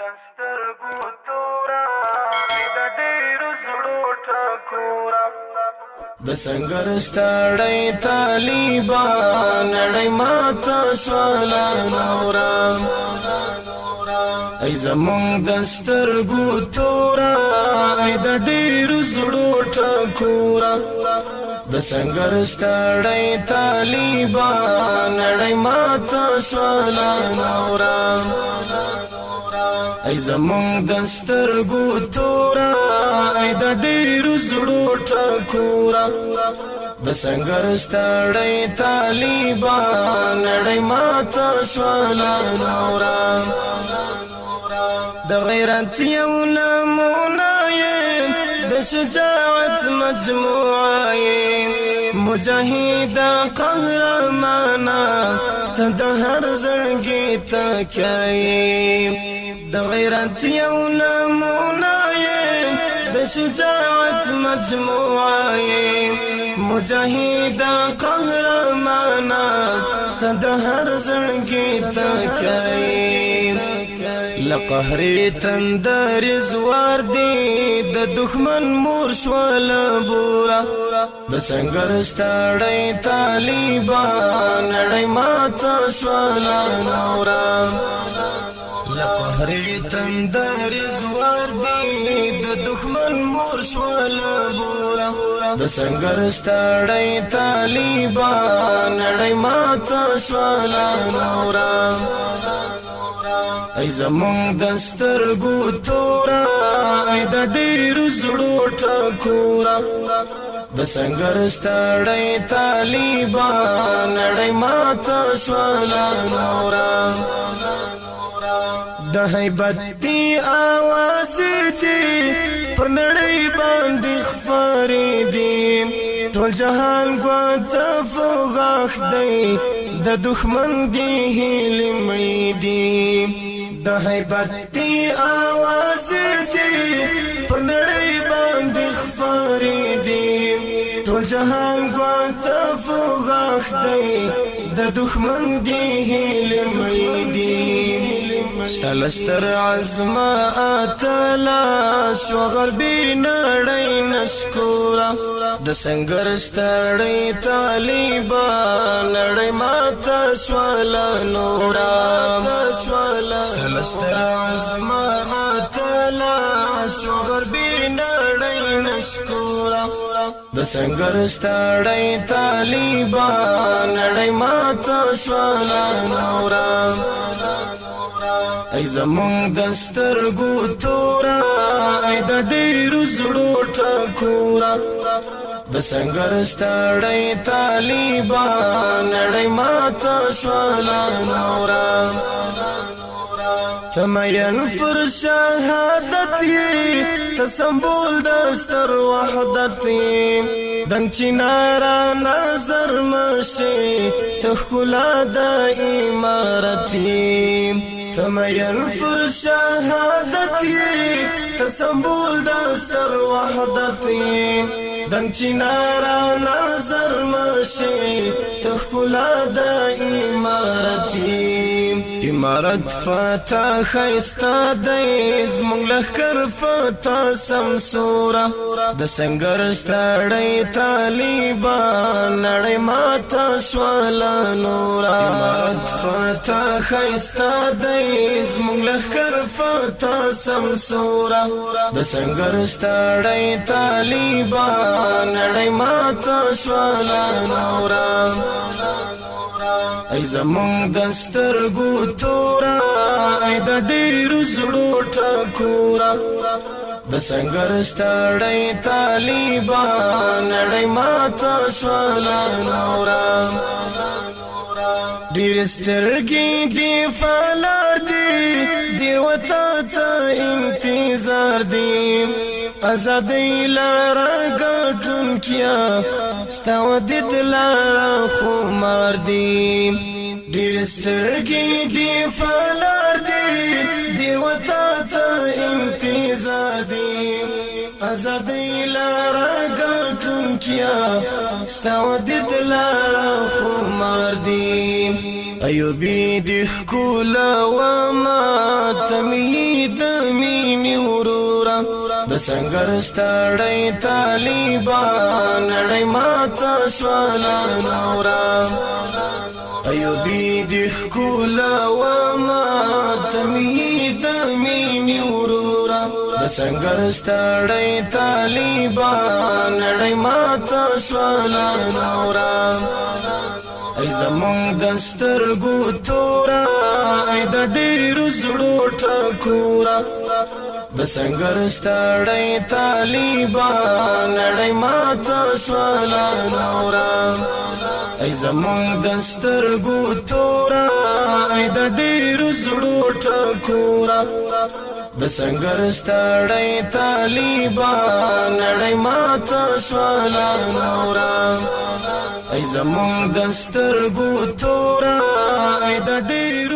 دسترګو تورا د ډېرو زړو ټکورا د سنگر ستړی طالبان نړۍ ماته شوله نورا ای زمونږ دسترګو تورا د ډېرو زړو ټکورا د سنگر ستړی طالبان نړۍ ماته شوله نورا ای زمونږ دسترګو تورا د ډېرو زړو ټکورا د سنگر ستړی طالبان نړۍ ماته شوله نورا د غیرت یو نمونه یم د شجاعت مجموعه یم مجاهد قهرمانه ته د هر زړګي تکیه یم د غیرت یو نمونه یم د شجاعت مجموعه یم مجاهد قهرمانه ته د هر زړګي تکیه یم لقهر تندر زوار دی د دښمن مور شوله بورا د سنگر ستړی طالبان نړۍ ماته شوله نورا لقهر تندر زوار دی د دښمن مور شوله بورا د سنگر ستړی طالبان نړۍ ماته شوله نورا ای زمونږ دسترګو تورا د ډېرو زړو ټکورا د سنگر ستړی طالبان نړۍ ماته شوله نورا د هیبت دی آواز دی پر نړۍ باندې خپرې دي ټول جهان ګواته فوغاښ دی د دښمن دی هیلې مړې دي د هیبت دی آواز دی پر نړۍ باندې خپرې دي ټول جهان ګواته فوغاښ دی د دښمن دی هیلې مړې دي ستلستر عزما اتلاس و غربي نړۍ نشکورا د سنگر ستړی طالبان نړۍ ماته شوله نورا ستلستر عزما اتلاس و غربي نړۍ نشکورا د سنگر ستړی طالبان نړۍ ماته شوله نورا ای زمونږ دسترګو تورا د ډېرو زړو ټکورا د سنگر ستړی طالبان نړۍ ماته شوله نورا ته مین پر شهادت یې ته سمبول د ستر وحدت یې دنګ چناره نظر مشې ته ښکلا د امارت یې ته مین پر شهادت یې ته سمبول د ستر وحدت یې دنګ چناره نظر مشې ته ښکلا د امارت یې امارت فتح ښایسته دی زموږ لښکر فتح سمسوره د سنگر ستړی طالبان نړۍ ماته شوله نورا امارت فتح ښایسته دی زموږ لښکر فتح سمسوره د سنگر ستړی طالبان نړۍ ماته شوله نورا ای زمونږ دسترګو تورا د ډېرو زړو ټکورا د سنگر ستړی طالبان نړۍ ماته شوله نورا ډېر سترګې دي فالار دي ډېر وتا ته انتظار دي ازادۍ لاره ګټونکیا ستا ودید لاره خمار دي ډېر سترګې دي فالار دي ډېر وتا ته انتظار دي ازادۍ لاره ګټونکیا ستا ودید لاره خمار دي ایوبی دی ښکلا وما تمهید د سنگر ستړی طالبان نړۍ ماته سوالا نورا ایوبی دی ښکلا وما تمید مینې ورورا د سنگر ستړی طالبان نړۍ ماته سوالا نورا ای زمونږ د سترګو تورا ای د ډېرو زړو ټکورا د سنگر ستړی طالبان نړۍ ماته سوالا نورا ای زمونږ د سترګو تورا ای د ډېرو زړو ټکورا د سنگر ستړی طالبان نړۍ ماته سوالا نورا ای زمونږ د سترګو تورا ای د ډېرو